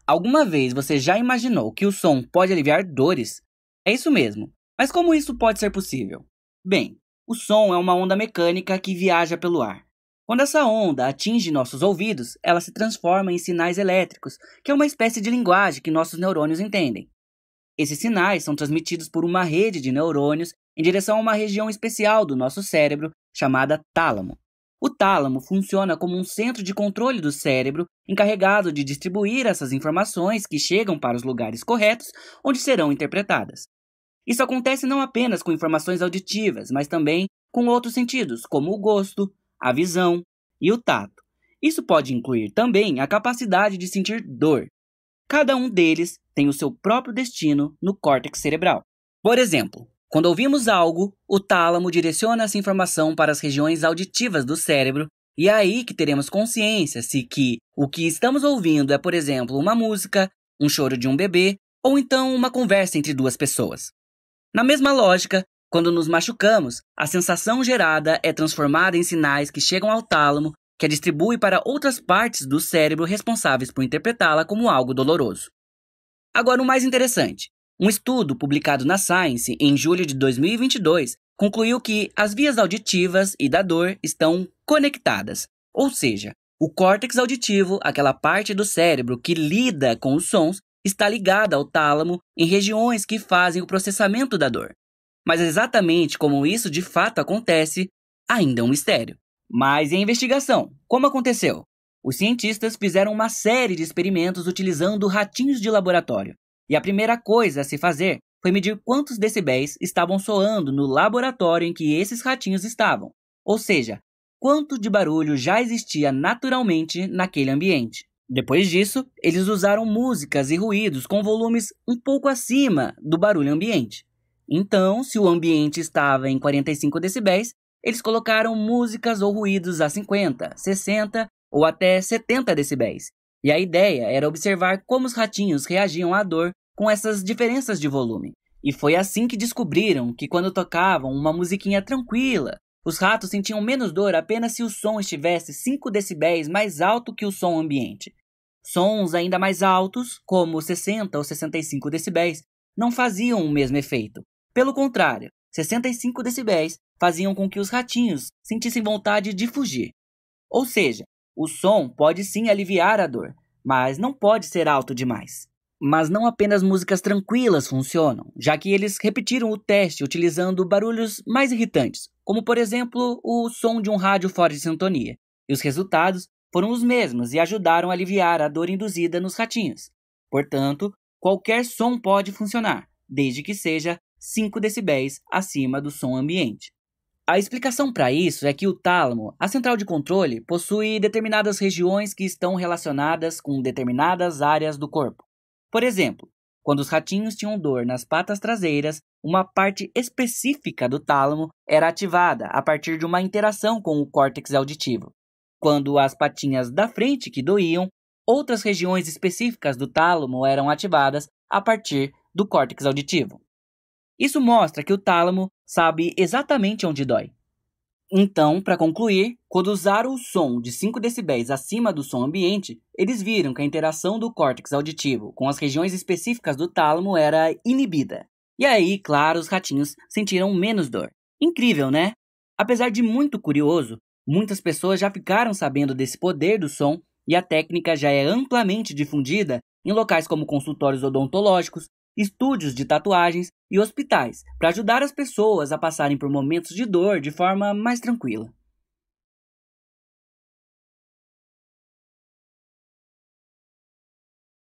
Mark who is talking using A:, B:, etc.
A: Alguma vez você já imaginou que o som pode aliviar dores? É isso mesmo. Mas como isso pode ser possível? Bem, o som é uma onda mecânica que viaja pelo ar. Quando essa onda atinge nossos ouvidos, ela se transforma em sinais elétricos, que é uma espécie de linguagem que nossos neurônios entendem. Esses sinais são transmitidos por uma rede de neurônios em direção a uma região especial do nosso cérebro chamada tálamo. O tálamo funciona como um centro de controle do cérebro encarregado de distribuir essas informações que chegam para os lugares corretos onde serão interpretadas. Isso acontece não apenas com informações auditivas, mas também com outros sentidos, como o gosto, a visão e o tato. Isso pode incluir também a capacidade de sentir dor. Cada um deles tem o seu próprio destino no córtex cerebral. Por exemplo, quando ouvimos algo, o tálamo direciona essa informação para as regiões auditivas do cérebro, e é aí que teremos consciência se que o que estamos ouvindo é, por exemplo, uma música, um choro de um bebê, ou então uma conversa entre duas pessoas. Na mesma lógica, quando nos machucamos, a sensação gerada é transformada em sinais que chegam ao tálamo, que a distribui para outras partes do cérebro responsáveis por interpretá-la como algo doloroso. Agora, o mais interessante. Um estudo publicado na Science em julho de 2022 concluiu que as vias auditivas e da dor estão conectadas, ou seja, o córtex auditivo, aquela parte do cérebro que lida com os sons, está ligada ao tálamo em regiões que fazem o processamento da dor. Mas exatamente como isso de fato acontece, ainda é um mistério. Mas e a investigação? Como aconteceu? Os cientistas fizeram uma série de experimentos utilizando ratinhos de laboratório. E a primeira coisa a se fazer foi medir quantos decibéis estavam soando no laboratório em que esses ratinhos estavam. Ou seja, quanto de barulho já existia naturalmente naquele ambiente. Depois disso, eles usaram músicas e ruídos com volumes um pouco acima do barulho ambiente. Então, se o ambiente estava em 45 decibéis, eles colocaram músicas ou ruídos a 50, 60 ou até 70 decibéis. E a ideia era observar como os ratinhos reagiam à dor com essas diferenças de volume. E foi assim que descobriram que quando tocavam uma musiquinha tranquila, os ratos sentiam menos dor apenas se o som estivesse 5 decibéis mais alto que o som ambiente. Sons ainda mais altos, como 60 ou 65 decibéis, não faziam o mesmo efeito. Pelo contrário, 65 decibéis faziam com que os ratinhos sentissem vontade de fugir. Ou seja, o som pode sim aliviar a dor, mas não pode ser alto demais. Mas não apenas músicas tranquilas funcionam, já que eles repetiram o teste utilizando barulhos mais irritantes, como por exemplo o som de um rádio fora de sintonia. E os resultados foram os mesmos e ajudaram a aliviar a dor induzida nos ratinhos. Portanto, qualquer som pode funcionar, desde que seja 5 decibéis acima do som ambiente. A explicação para isso é que o tálamo, a central de controle, possui determinadas regiões que estão relacionadas com determinadas áreas do corpo. Por exemplo, quando os ratinhos tinham dor nas patas traseiras, uma parte específica do tálamo era ativada a partir de uma interação com o córtex auditivo. Quando as patinhas da frente que doíam, outras regiões específicas do tálamo eram ativadas a partir do córtex auditivo. Isso mostra que o tálamo sabe exatamente onde dói. Então, para concluir, quando usaram o som de 5 decibéis acima do som ambiente, eles viram que a interação do córtex auditivo com as regiões específicas do tálamo era inibida. E aí, claro, os ratinhos sentiram menos dor. Incrível, né? Apesar de muito curioso, muitas pessoas já ficaram sabendo desse poder do som e a técnica já é amplamente difundida em locais como consultórios odontológicos, estúdios de tatuagens e hospitais, para ajudar as pessoas a passarem por momentos de dor de forma mais tranquila.